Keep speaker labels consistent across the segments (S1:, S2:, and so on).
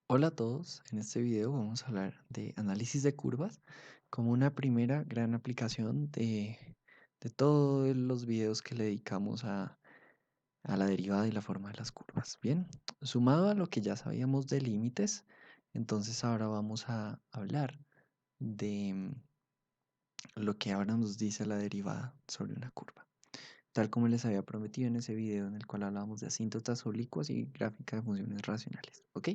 S1: Hola a todos, en este video vamos a hablar de análisis de curvas como una primera gran aplicación de todos los videos que le dedicamos a la derivada y la forma de las curvas. Bien, sumado a lo que ya sabíamos de límites, entonces ahora vamos a hablar de lo que ahora nos dice la derivada sobre una curva. Tal como les había prometido en ese video en el cual hablábamos de asíntotas oblicuas y gráfica de funciones racionales. ¿Ok?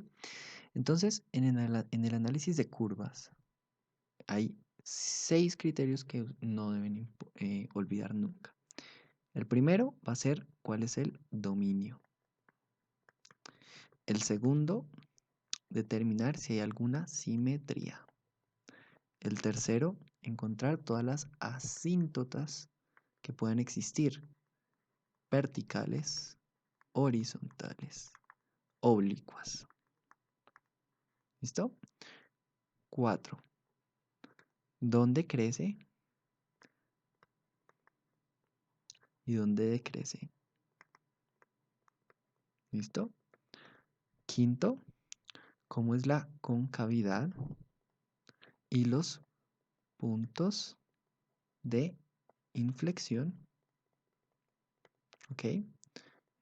S1: Entonces, en el análisis de curvas hay 6 criterios que no deben olvidar nunca. El primero va a ser cuál es el dominio. El segundo, determinar si hay alguna simetría. El tercero, encontrar todas las asíntotas que puedan existir, verticales, horizontales, oblicuas. ¿Listo? 4. ¿Dónde crece y dónde decrece? ¿Listo? Quinto, cómo es la concavidad y los puntos de inflexión, ¿ok?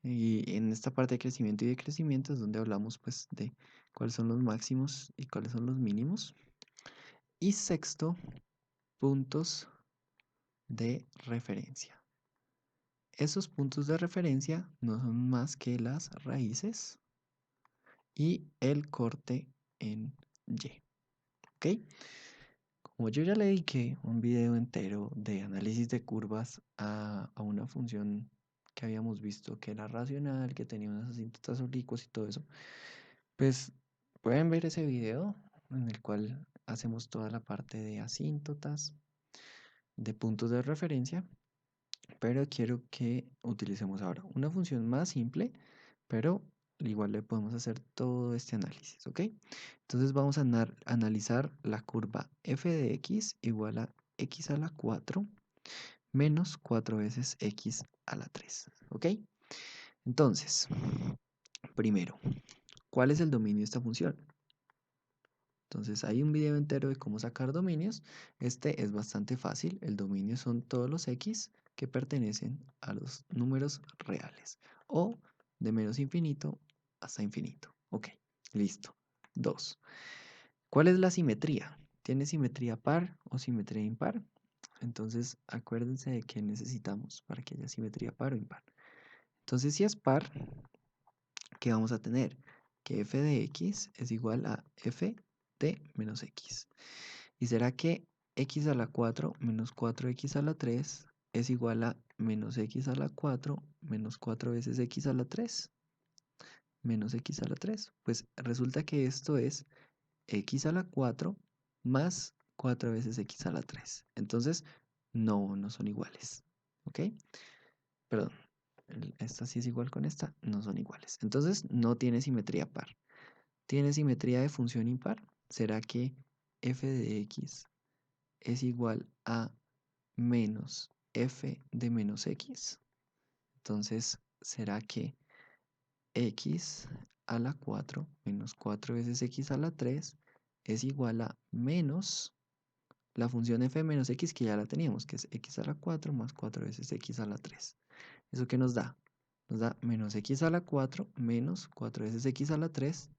S1: Y en esta parte de crecimiento y decrecimiento es donde hablamos pues de cuáles son los máximos y cuáles son los mínimos. Y sexto, puntos de referencia. Esos puntos de referencia no son más que las raíces y el corte en Y, ¿ok? Como yo ya le dediqué un video entero de análisis de curvas a una función que habíamos visto que era racional, que tenía unas asíntotas oblicuas y todo eso, pues pueden ver ese video en el cual hacemos toda la parte de asíntotas, de puntos de referencia, pero quiero que utilicemos ahora una función más simple, pero igual le podemos hacer todo este análisis, ¿ok? Entonces vamos a analizar la curva f de x igual a x a la 4 menos 4 veces x a la 3, ¿ok? Entonces, primero, ¿cuál es el dominio de esta función? Entonces hay un video entero de cómo sacar dominios. Este es bastante fácil. El dominio son todos los x que pertenecen a los números reales o de menos infinito hasta infinito. Ok, listo. 2. ¿Cuál es la simetría? ¿Tiene simetría par o simetría impar? Entonces acuérdense de qué necesitamos para que haya simetría par o impar. Entonces si es par, ¿qué vamos a tener? Que f de x es igual a f de menos x. ¿Y será que x a la 4 menos 4x a la 3 es igual a menos x a la 4 menos 4 veces x a la 3? Menos x a la 3. Pues resulta que esto es x a la 4 más 4 veces x a la 3. Entonces, no son iguales. ¿Ok? Perdón, esta sí es igual con esta, no son iguales. Entonces, no tiene simetría par. ¿Tiene simetría de función impar? ¿Será que f de x es igual a menos f de menos x? Entonces, ¿será que x a la 4 menos 4 veces x a la 3 es igual a menos la función f menos x que ya la teníamos, que es x a la 4 más 4 veces x a la 3? ¿Eso qué nos da? Nos da menos x a la 4 menos 4 veces x a la 3.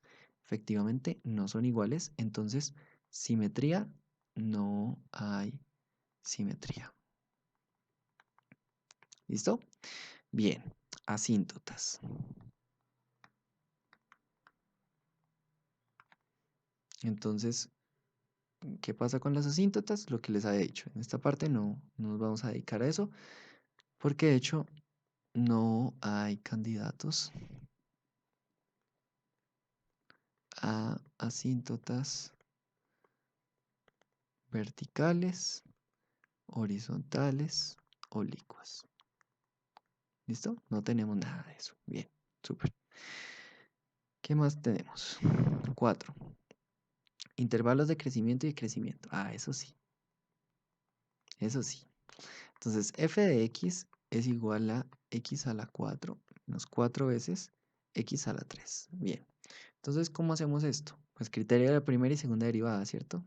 S1: Efectivamente, no son iguales. Entonces, simetría, no hay simetría. ¿Listo? Bien, asíntotas. Entonces, ¿qué pasa con las asíntotas? Lo que les había dicho. En esta parte no nos vamos a dedicar a eso, porque de hecho no hay candidatos a asíntotas verticales, horizontales, oblicuas. ¿Listo? No tenemos nada de eso. Bien, súper. ¿Qué más tenemos? 4. Intervalos de crecimiento y decrecimiento. Ah, eso sí. Eso sí. Entonces, f de x es igual a x a la 4 menos 4 veces x a la 3. Bien. Entonces, ¿cómo hacemos esto? Pues criterio de la primera y segunda derivada, ¿cierto?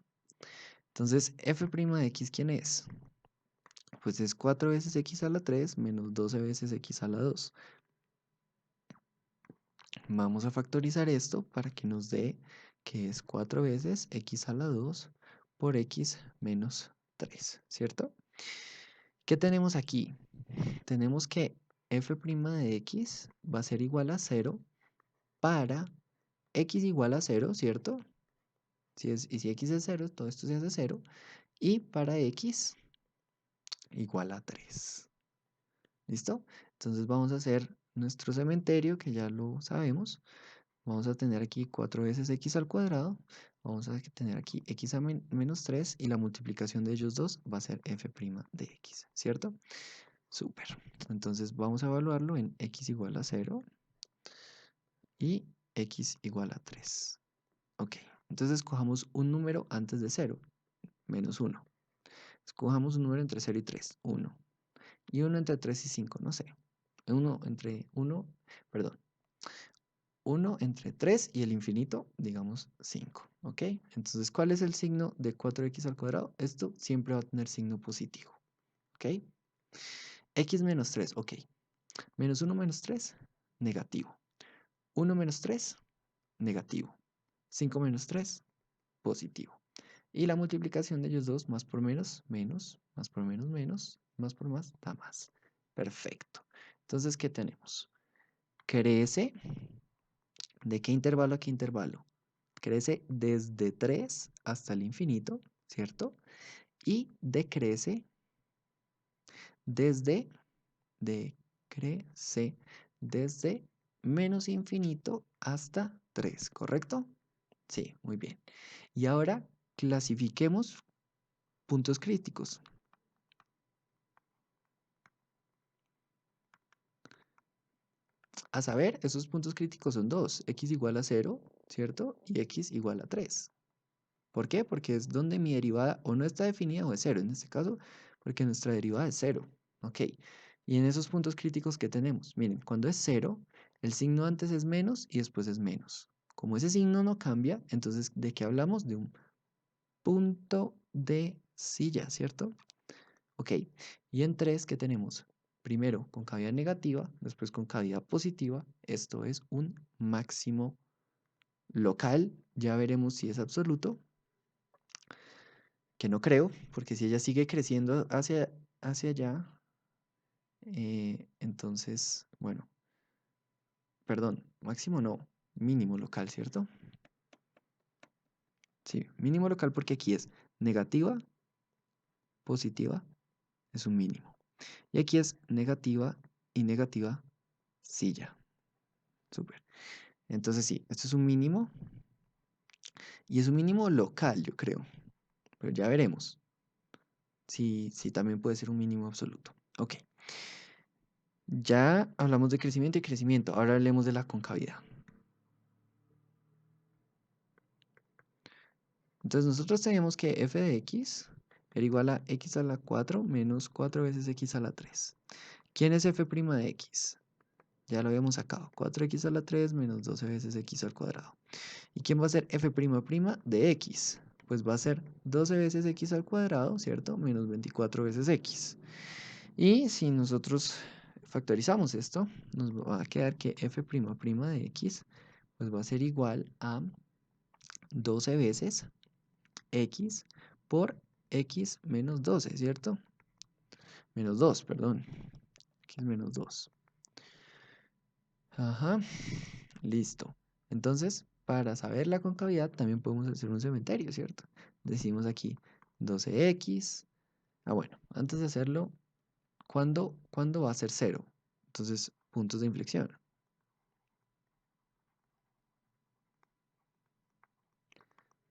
S1: Entonces, f' de x, ¿quién es? Pues es 4 veces x a la 3 menos 12 veces x a la 2. Vamos a factorizar esto para que nos dé que es 4 veces x a la 2 por x menos 3, ¿cierto? ¿Qué tenemos aquí? Tenemos que f' de x va a ser igual a 0 para x igual a 0, ¿cierto? Y si x es 0, todo esto se hace 0. Y para x igual a 3. ¿Listo? Entonces vamos a hacer nuestro cementerio, que ya lo sabemos. Vamos a tener aquí 4 veces x al cuadrado. Vamos a tener aquí x a menos 3 y la multiplicación de ellos dos va a ser f' de x, ¿cierto? Súper. Entonces vamos a evaluarlo en x igual a 0 y x igual a 3. Ok, entonces escojamos un número antes de 0, menos 1. Escojamos un número entre 0 y 3, 1. Y uno entre 3 y 5, no sé. Uno entre 1, perdón. 1 entre 3 y el infinito, digamos 5, ¿ok? Entonces, ¿cuál es el signo de 4x al cuadrado? Esto siempre va a tener signo positivo, ¿ok? X menos 3, ok. Menos 1 menos 3, negativo. 1 menos 3, negativo. 5 menos 3, positivo. Y la multiplicación de ellos dos, más por menos, menos, más por menos, menos, más por más, da más. Perfecto. Entonces, ¿qué tenemos? Crece, ¿de qué intervalo a qué intervalo? Crece desde 3 hasta el infinito, ¿cierto? Y decrece desde, decrece desde menos infinito hasta 3, ¿correcto? Sí, muy bien. Y ahora clasifiquemos puntos críticos. A saber, esos puntos críticos son dos, x igual a 0, ¿cierto? Y x igual a 3. ¿Por qué? Porque es donde mi derivada o no está definida o es 0, en este caso, porque nuestra derivada es 0. Ok. Y en esos puntos críticos que tenemos, miren, cuando es 0, el signo antes es menos y después es menos. Como ese signo no cambia, entonces, ¿de qué hablamos? De un punto de silla, ¿cierto? Ok. Y en 3, ¿qué tenemos? Primero con cavidad negativa, después con cavidad positiva. Esto es un máximo local. Ya veremos si es absoluto, que no creo, porque si ella sigue creciendo hacia allá, entonces, bueno, perdón, máximo no, mínimo local, ¿cierto? Sí, mínimo local porque aquí es negativa, positiva, es un mínimo. Y aquí es negativa y negativa, silla. Súper. Entonces sí, esto es un mínimo y es un mínimo local, yo creo, pero ya veremos si también puede ser un mínimo absoluto. Ok. Ya hablamos de crecimiento y crecimiento. Ahora hablemos de la concavidad. Entonces nosotros teníamos que f de x era igual a x a la 4 menos 4 veces x a la 3. ¿Quién es f' de x? Ya lo habíamos sacado. 4x a la 3 menos 12 veces x al cuadrado. ¿Y quién va a ser f' de x? Pues va a ser 12 veces x al cuadrado, ¿cierto? Menos 24 veces x. Y si nosotros factorizamos esto, nos va a quedar que f' de x pues va a ser igual a 12 veces x por x menos 12, ¿cierto? Menos 2, perdón. X menos 2. Ajá, listo. Entonces, para saber la concavidad también podemos hacer un cementerio, ¿cierto? Decimos aquí 12x. Ah, bueno, antes de hacerlo, ¿cuándo va a ser 0? Entonces, puntos de inflexión.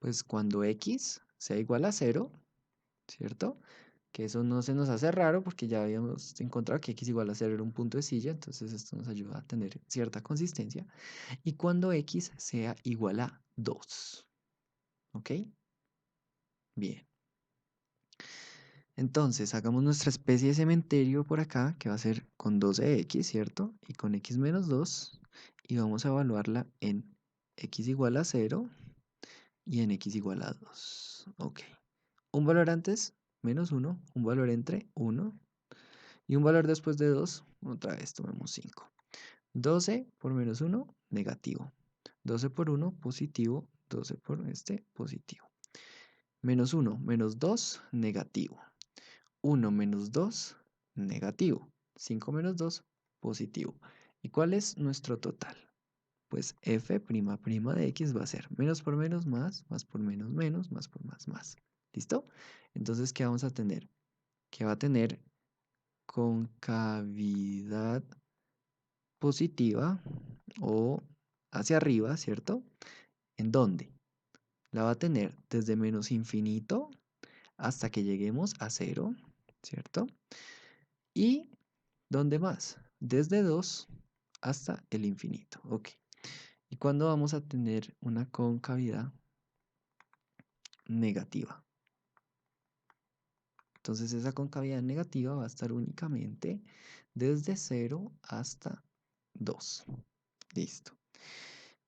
S1: Pues cuando x sea igual a 0, ¿cierto? Que eso no se nos hace raro porque ya habíamos encontrado que x igual a 0 era un punto de silla, entonces esto nos ayuda a tener cierta consistencia. Y cuando x sea igual a 2, ¿ok? Bien. Entonces, hagamos nuestra especie de cementerio por acá, que va a ser con 12x, ¿cierto? Y con x menos 2, y vamos a evaluarla en x igual a 0 y en x igual a 2. Ok. Un valor antes, menos 1, un valor entre 1 y un valor después de 2, otra vez tomemos 5. 12 por menos 1, negativo. 12 por 1, positivo. 12 por este, positivo. Menos 1, menos 2, negativo. 1 menos 2, negativo. 5 menos 2, positivo. ¿Y cuál es nuestro total? Pues f' de x va a ser menos por menos más por menos menos, más por más. ¿Listo? Entonces, ¿qué vamos a tener? Que va a tener concavidad positiva o hacia arriba, ¿cierto? ¿En dónde? La va a tener desde menos infinito hasta que lleguemos a cero, ¿cierto? ¿Y dónde más? Desde 2 hasta el infinito, ok. ¿Y cuándo vamos a tener una concavidad negativa? Entonces esa concavidad negativa va a estar únicamente desde 0 hasta 2. Listo.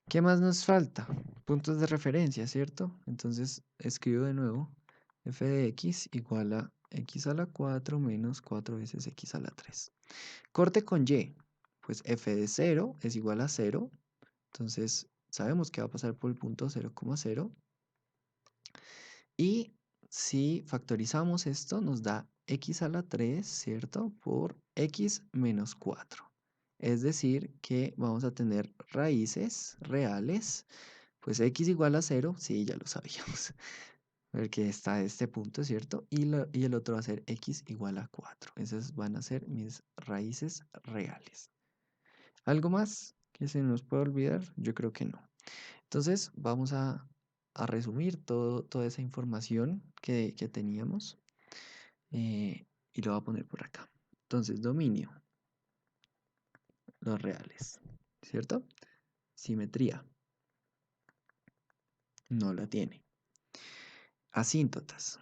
S1: ¿Qué más nos falta? Puntos de referencia, ¿cierto? Entonces escribo de nuevo f de x igual a x a la 4 menos 4 veces x a la 3. Corte con y, pues f de 0 es igual a 0. Entonces sabemos que va a pasar por el punto 0,0. Y si factorizamos esto, nos da x a la 3, ¿cierto? Por x menos 4. Es decir, que vamos a tener raíces reales, pues x igual a 0, sí, ya lo sabíamos, porque está este punto, ¿cierto? Y el otro va a ser x igual a 4. Esas van a ser mis raíces reales. ¿Algo más que se nos pueda olvidar? Yo creo que no. Entonces, vamos a resumir toda esa información que teníamos y lo voy a poner por acá. Entonces, dominio, los reales, ¿cierto? Simetría, no la tiene. Asíntotas,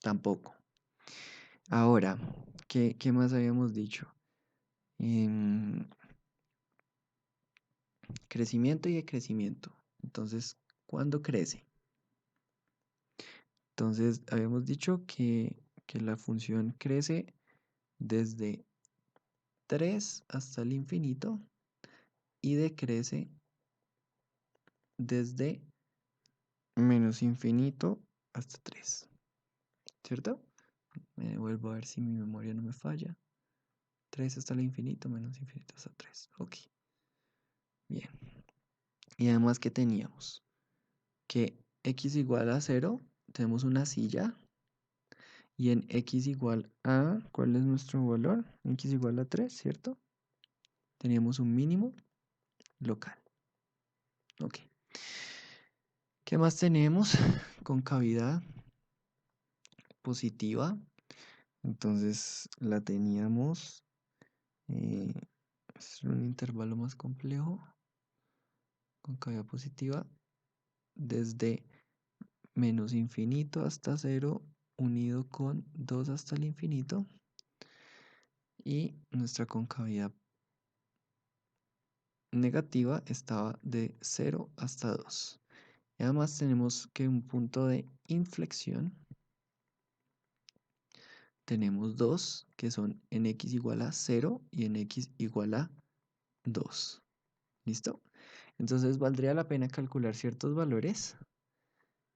S1: tampoco. Ahora, ¿qué más habíamos dicho? Em, crecimiento y decrecimiento. Entonces, ¿cuándo crece? Entonces, habíamos dicho que la función crece desde 3 hasta el infinito y decrece desde menos infinito hasta 3, ¿cierto? Me vuelvo a ver si mi memoria no me falla. 3 hasta el infinito, menos infinito hasta 3. Ok, bien. Y además, ¿qué teníamos? Que x igual a 0, tenemos una silla. Y en x igual a, ¿cuál es nuestro valor? X igual a 3, ¿cierto? Teníamos un mínimo local. Ok. ¿Qué más tenemos? Concavidad positiva. Entonces la teníamos, eh, es un intervalo más complejo, con cavidad positiva, desde menos infinito hasta 0, unido con 2 hasta el infinito, y nuestra concavidad negativa estaba de 0 hasta 2. Y además tenemos que un punto de inflexión, tenemos dos, que son en x igual a 0 y en x igual a 2. ¿Listo? Entonces valdría la pena calcular ciertos valores.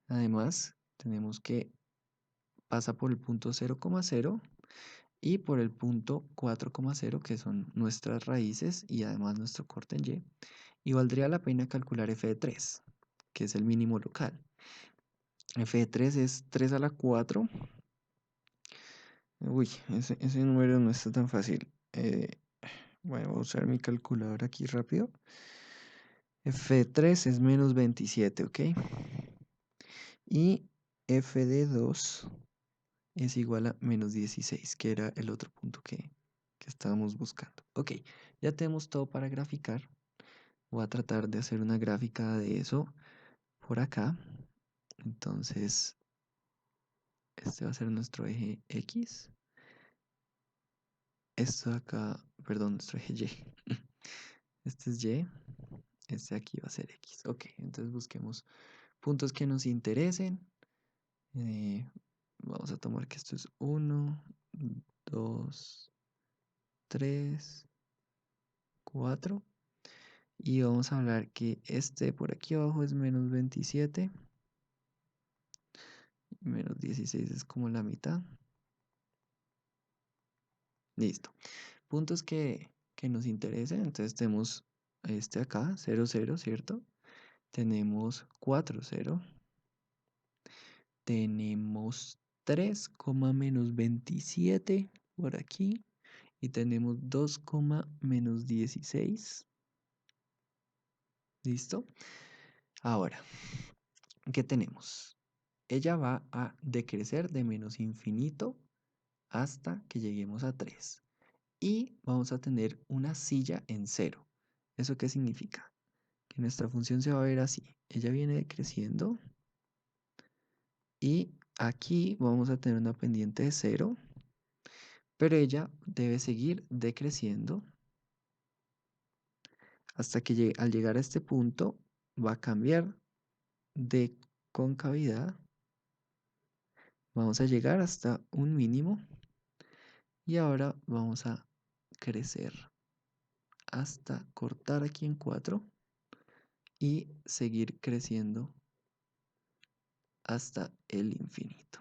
S1: Además, tenemos que pasa por el punto 0,0 y por el punto 4,0, que son nuestras raíces y además nuestro corte en y. Y valdría la pena calcular f de 3, que es el mínimo local. F de 3 es 3 a la 4. Uy, ese número no está tan fácil. Bueno, voy a usar mi calculadora aquí rápido. F de 3 es menos 27, ¿ok? Y f de 2 es igual a menos 16, que era el otro punto que estábamos buscando. Ok, ya tenemos todo para graficar. Voy a tratar de hacer una gráfica de eso por acá. Entonces, este va a ser nuestro eje X. Esto de acá, perdón, nuestro eje Y. este es Y, este aquí va a ser X. Ok, entonces busquemos puntos que nos interesen. Eh, Vamos a tomar que esto es 1, 2, 3, 4. Y vamos a hablar que este por aquí abajo es menos 27. Menos 16 es como la mitad. Listo. Puntos que nos interesen. Entonces tenemos este acá, 0, 0, ¿cierto? Tenemos 4, 0. Tenemos 3, menos 27 por aquí. Y tenemos 2, menos 16. ¿Listo? Ahora, ¿qué tenemos? Ella va a decrecer de menos infinito hasta que lleguemos a 3. Y vamos a tener una silla en 0. ¿Eso qué significa? Que nuestra función se va a ver así. Ella viene decreciendo y aquí vamos a tener una pendiente de 0, pero ella debe seguir decreciendo hasta que al llegar a este punto va a cambiar de concavidad. Vamos a llegar hasta un mínimo y ahora vamos a crecer hasta cortar aquí en 4 y seguir creciendo hasta el infinito.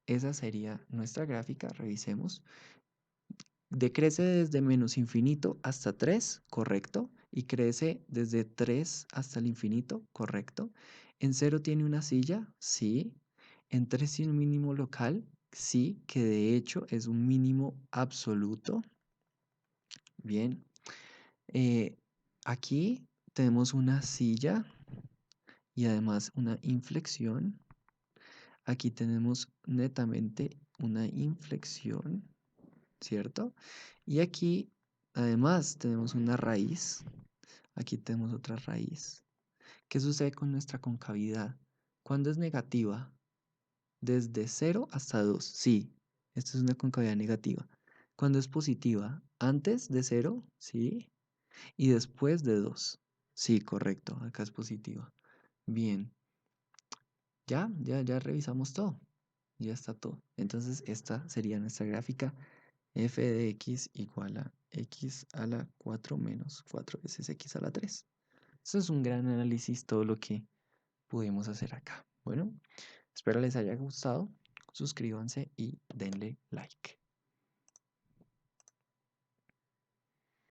S1: Esa sería nuestra gráfica, revisemos. Decrece desde menos infinito hasta 3, correcto. Y crece desde 3 hasta el infinito, correcto. En 0 tiene una silla, sí. En 3 tiene un mínimo local, sí, que de hecho es un mínimo absoluto. Bien. Eh, Aquí tenemos una silla y además una inflexión. Aquí tenemos netamente una inflexión, ¿cierto? Y aquí además tenemos una raíz. Aquí tenemos otra raíz. ¿Qué sucede con nuestra concavidad? ¿Cuándo es negativa? Desde 0 hasta 2. Sí, esta es una concavidad negativa. ¿Cuándo es positiva? Antes de 0, sí. Y después de 2. Sí, correcto. Acá es positiva. Bien. Ya revisamos todo. Ya está todo. Entonces esta sería nuestra gráfica f de x igual a x a la 4 menos 4 veces x a la 3. Eso es un gran análisis, todo lo que pudimos hacer acá. Bueno, espero les haya gustado. Suscríbanse y denle like.